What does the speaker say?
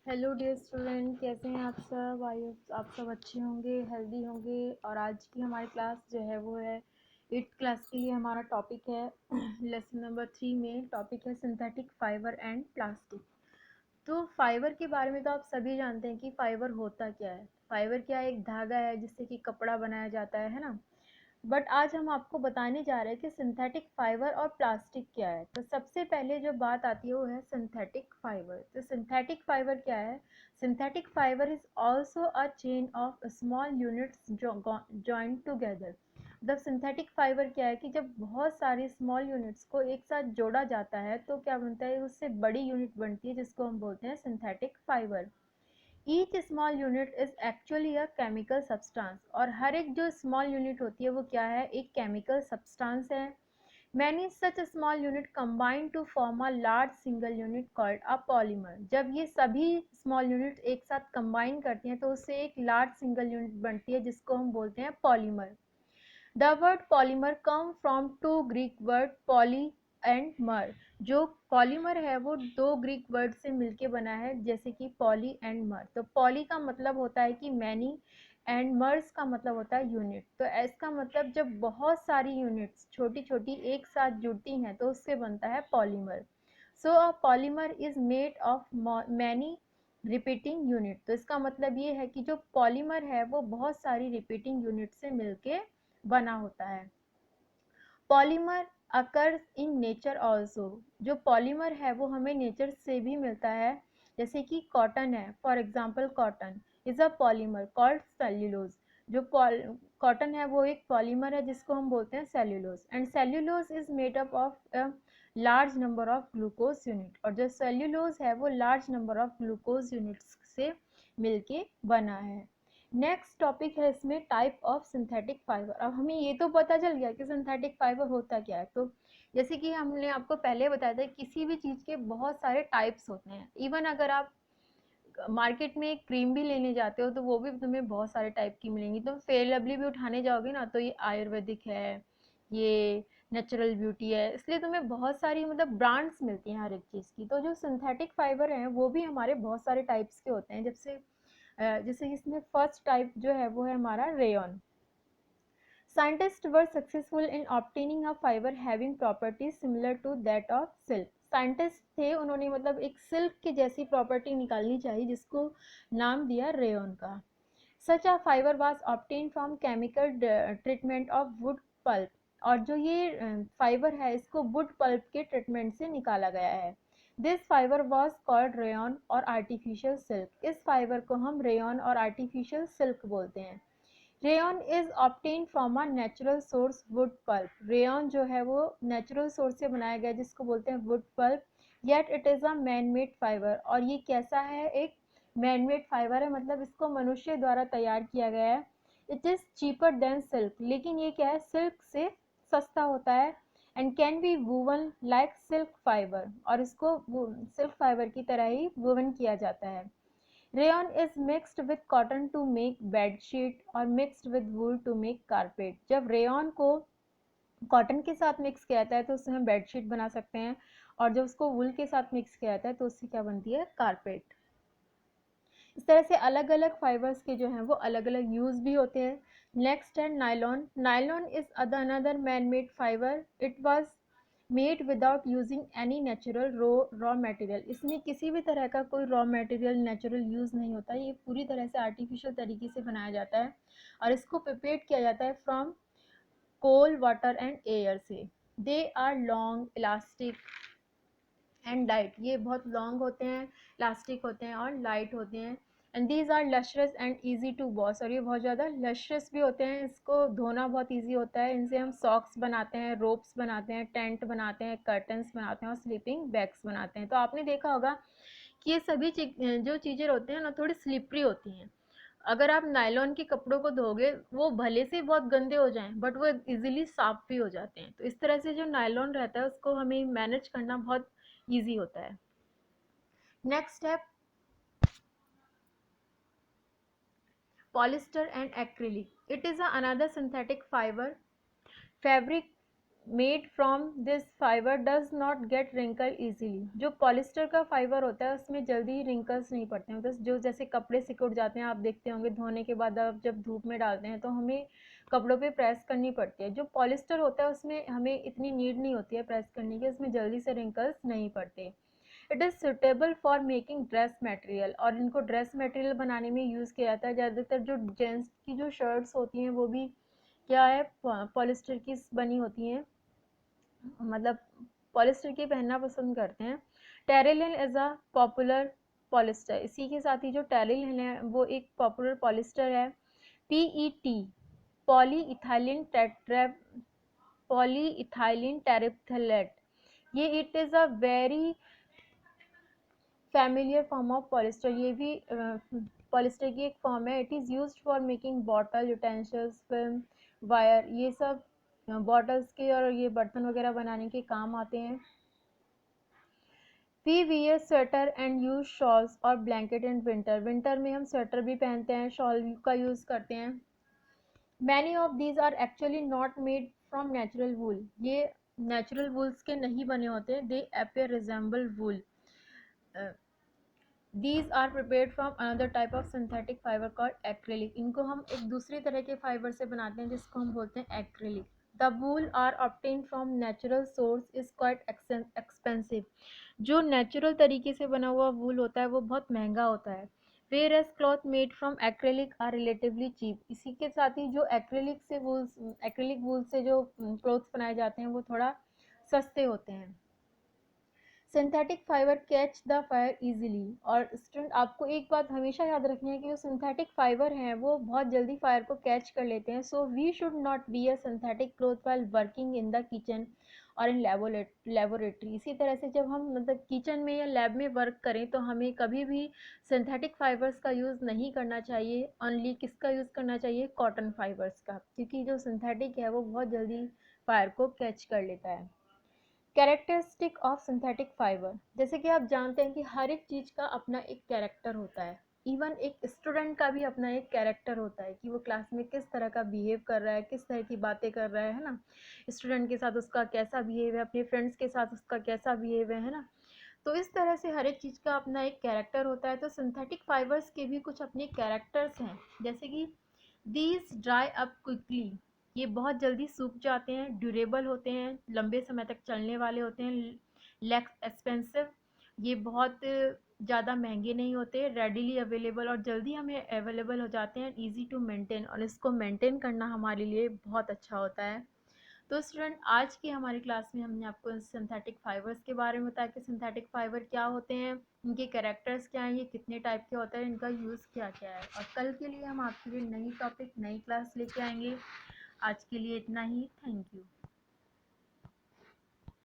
Hello dear student, कैसे हैं आप सब। आई होप आप सब अच्छे होंगे, हेल्दी होंगे। और आज की हमारी क्लास जो है वो है 8th क्लास के लिए। हमारा टॉपिक है लेसन नंबर 3 में टॉपिक है सिंथेटिक फाइबर एंड प्लास्टिक। तो फाइबर के बारे में तो आप सभी जानते हैं कि फाइबर होता क्या है। फाइबर क्या है? एक धागा है जिससे कि कपड़ा बनाया जाता है ना। बट आज हम आपको बताने जा रहे हैं कि सिंथेटिक फाइबर और प्लास्टिक क्या है। तो सबसे पहले जो बात आती है वो है सिंथेटिक फाइबर। तो सिंथेटिक फाइबर क्या है? Synthetic fibre is also a chain of small units joint together. मतलब सिंथेटिक फाइबर क्या है कि जब बहुत सारी स्मॉल यूनिट्स को एक साथ जोड़ा जाता है तो क्या बनता है, उससे बड़ी यूनिट बनती है जिसको हम बोलते हैं synthetic fibre. Each small unit is actually a chemical substance. और हर एक जो स्मॉल यूनिट होती है वो क्या है? एक केमिकल सब्सटेंस है। Many such small unit combine to form a large single unit called a polymer. जब ये सभी स्मॉल यूनिट एक साथ कंबाइन करती हैं तो उससे एक लार्ज सिंगल यूनिट बनती है जिसको हम बोलते हैं polymer. The word polymer come from two Greek word poly and mer. जो पॉलीमर है वो दो ग्रीक वर्ड से मिलके बना है, जैसे कि पॉली एंड मर। तो पॉली का मतलब होता है कि मैनी, एंड मर्स का मतलब होता है यूनिट। तो इसका मतलब जब बहुत सारी यूनिट्स छोटी छोटी एक साथ जुड़ती हैं तो उससे बनता है polymer. So a polymer is made of many repeating unit. तो इसका मतलब ये है कि जो पॉलीमर है वो बहुत सारी रिपीटिंग यूनिट से मिलके बना होता है। Polymer occurs in nature also. जो पॉलीमर है वो हमें नेचर से भी मिलता है। जैसे कि कॉटन है, for example cotton is a polymer called cellulose. जो कॉटन है वो एक पॉलीमर है जिसको हम बोलते हैं cellulose. And cellulose is made up of a large number of glucose unit. और जो सेल्यूलोज है वो large number of glucose units से मिलके बना है। नेक्स्ट टॉपिक है इसमें टाइप ऑफ सिंथेटिक फाइबर। अब हमें ये तो पता चल गया कि सिंथेटिक फाइबर होता क्या है। तो जैसे कि हमने आपको पहले बताया था, किसी भी चीज़ के बहुत सारे टाइप्स होते हैं। इवन अगर आप मार्केट में एक क्रीम भी लेने जाते हो तो वो भी तुम्हें बहुत सारे टाइप की मिलेंगी। तुम फेयर लवली भी उठाने जाओगे ना तो ये आयुर्वेदिक है, ये नेचुरल ब्यूटी है, इसलिए तुम्हें बहुत सारी मतलब ब्रांड्स मिलती हैं हर एक चीज़ की। तो जो सिंथेटिक फाइबर हैं वो भी हमारे बहुत सारे टाइप्स के होते हैं। जैसे इसमें फर्स्ट टाइप जो है वो है हमारा rayon. Scientist were successful in obtaining a fibre having properties similar to that of silk. Scientist थे, उन्होंने मतलब एक सिल्क की जैसी प्रॉपर्टी निकालनी चाहिए जिसको नाम दिया रेयन का। Such a fiber was obtain from chemical treatment of wood pulp. और जो ये फाइबर है इसको वुड पल्प के ट्रीटमेंट से निकाला गया है। This fibre was called rayon और आर्टिफिशियल सिल्क। इस फाइबर को हम रेयन और आर्टिफिशियल सिल्क बोलते हैं। Rayon is obtain from a natural source wood pulp. Rayon जो है वो नेचुरल सोर्स से बनाया गया जिसको बोलते हैं wood pulp. Yet it is a man made fibre. और ये कैसा है? एक मैन मेड फाइबर है, मतलब इसको मनुष्य द्वारा तैयार किया गया है। It is cheaper than silk. लेकिन ये क्या है? सिल्क से सस्ता होता है। And can be woven like silk fibre. और इसको सिल्क फाइबर की तरह ही वूवन किया जाता है। Rayon is mixed with cotton to make bedsheet और mixed with wool to make carpet. जब रेयन को कॉटन के साथ मिक्स किया जाता है तो उससे हम बेडशीट बना सकते हैं, और जब उसको वूल के साथ मिक्स किया जाता है तो उससे क्या बनती है? कारपेट। इस तरह से अलग अलग फाइबर्स के जो हैं वो अलग अलग यूज भी होते हैं। नेक्स्ट है nylon. Nylon is another man made fibre. It was made without using any natural raw material. इसमें किसी भी तरह का कोई रॉ मटेरियल नेचुरल यूज नहीं होता, ये पूरी तरह से आर्टिफिशियल तरीके से बनाया जाता है। और इसको प्रिपेयर किया जाता है from coal, water and air से। They are long, elastic and light. ये बहुत लॉन्ग होते हैं, इलास्टिक होते हैं और लाइट होते हैं। And these are lustrous and easy to wash. और ये बहुत ज़्यादा लशरस भी होते हैं, इसको धोना बहुत ईजी होता है। इनसे हम सॉक्स बनाते हैं, रोप्स बनाते हैं, टेंट बनाते हैं, कर्टन्स बनाते हैं और स्लीपिंग बैग्स बनाते हैं। तो आपने देखा होगा कि ये सभी जो चीज़ें होते हैं ना थोड़ी स्लिपरी होती हैं। अगर आप नायलॉन के कपड़ों को धोगे वो भले से बहुत गंदे हो जाएं बट वो इजीली साफ भी हो जाते हैं। तो इस तरह से जो नायलॉन रहता है उसको हमें मैनेज करना बहुत ईजी होता है। नेक्स्ट है polyester and acrylic. It is another synthetic fibre fabric made from this fibre does not get wrinkle easily. जो पॉलिस्टर का फाइबर होता है उसमें जल्दी रिंकल्स नहीं पड़ते हैं, बस जो जैसे कपड़े सिकुड़ जाते हैं, आप देखते होंगे धोने के बाद आप जब धूप में डालते हैं तो हमें कपड़ों पे प्रेस करनी पड़ती है। जो पॉलिस्टर होता है उसमें हमें इतनी नीड नहीं होती है प्रेस करने की, उसमें जल्दी से रिंकल्स नहीं पड़ते। It is suitable for making dress material, और इनको ड्रेस मटेरियल बनाने में यूज़ किया जाता है। ज़्यादातर जो जेंट्स की जो शर्ट्स होती हैं वो भी क्या है, पॉलिस्टर की बनी होती हैं, मतलब पॉलिस्टर की पहनना पसंद करते हैं। Terylene is a popular polyester, इसी के साथ ही जो टेरिलिन है वो एक पॉपुलर पॉलिस्टर है। PET पॉली इथाइलिन टेरेप्थलेट, ये it is a very familiar form of polyester, ये भी पॉलिस्टर की एक फॉर्म है। It is used for making bottle, utensils, film, wire, ये सब बॉटल्स के और ये बर्तन वगैरह बनाने के काम आते हैं। We wear sweater and use shawls और ब्लैंकेट इन विंटर, विंटर में हम स्वेटर भी पहनते हैं, शॉल का यूज़ करते हैं। Many of these are actually not made from natural wool, ये नेचुरल वूल्स के नहीं बने होते, they appear resemble wool. These are prepared from another type of synthetic fiber called acrylic, इनको हम एक दूसरी तरह के फाइबर से बनाते हैं जिसको हम बोलते हैं acrylic. The wool are obtain from natural source is quite expensive, जो नेचुरल तरीके से बना हुआ वूल होता है वो बहुत महंगा होता है। Whereas cloth made from acrylic are relatively cheap, इसी के साथ ही जो एक्रेलिक वूल से जो क्लॉथ्स बनाए जाते हैं वो थोड़ा सस्ते होते हैं। Synthetic fibre catch the fire easily, और स्टूडेंट आपको एक बात हमेशा याद रखनी है कि जो सिंथेटिक फाइबर हैं वो बहुत जल्दी फायर को कैच कर लेते हैं। So we should not be a synthetic cloth while working in the kitchen और इन लेबोरेटरी। इसी तरह से जब हम मतलब किचन में या लैब में वर्क करें तो हमें कभी भी सिंथेटिक फाइबर्स का यूज़ नहीं करना चाहिए। ओनली किसका यूज़ करना चाहिए, कॉटन फाइबर्स का, क्योंकि जो सिंथेटिक है वो बहुत जल्दी फायर को कैच कर लेता है। कैरेक्टरिस्टिक ऑफ सिंथेटिक फाइबर, जैसे कि आप जानते हैं कि हर एक चीज़ का अपना एक कैरेक्टर होता है। इवन एक स्टूडेंट का भी अपना एक कैरेक्टर होता है कि वो क्लास में किस तरह का बिहेव कर रहा है, किस तरह की बातें कर रहा है ना। स्टूडेंट के साथ उसका कैसा बिहेव है, अपने फ्रेंड्स के साथ उसका कैसा बिहेव है ना। तो इस तरह से हर एक चीज़ का अपना एक कैरेक्टर होता है। तो सिंथेटिक फाइबर्स के भी कुछ अपने कैरेक्टर्स हैं, जैसे कि दीज ड्राई अप क्विकली, ये बहुत जल्दी सूख जाते हैं, ड्यूरेबल होते हैं, लंबे समय तक चलने वाले होते हैं, लेस एक्सपेंसिव, ये बहुत ज़्यादा महंगे नहीं होते, रेडीली अवेलेबल और जल्दी हमें अवेलेबल हो जाते हैं, इजी टू मेंटेन, और इसको मेंटेन करना हमारे लिए बहुत अच्छा होता है। तो स्टूडेंट आज की हमारी क्लास में हमने आपको सिंथेटिक फाइबर्स के बारे में बताया कि सिंथेटिक फाइबर क्या होते हैं, इनके कैरेक्टर्स क्या हैं, ये कितने टाइप के होते हैं, इनका यूज़ क्या क्या है। और कल के लिए हम आपके लिए नई टॉपिक नई क्लास लेके आएंगे। आज के लिए इतना ही, थैंक यू।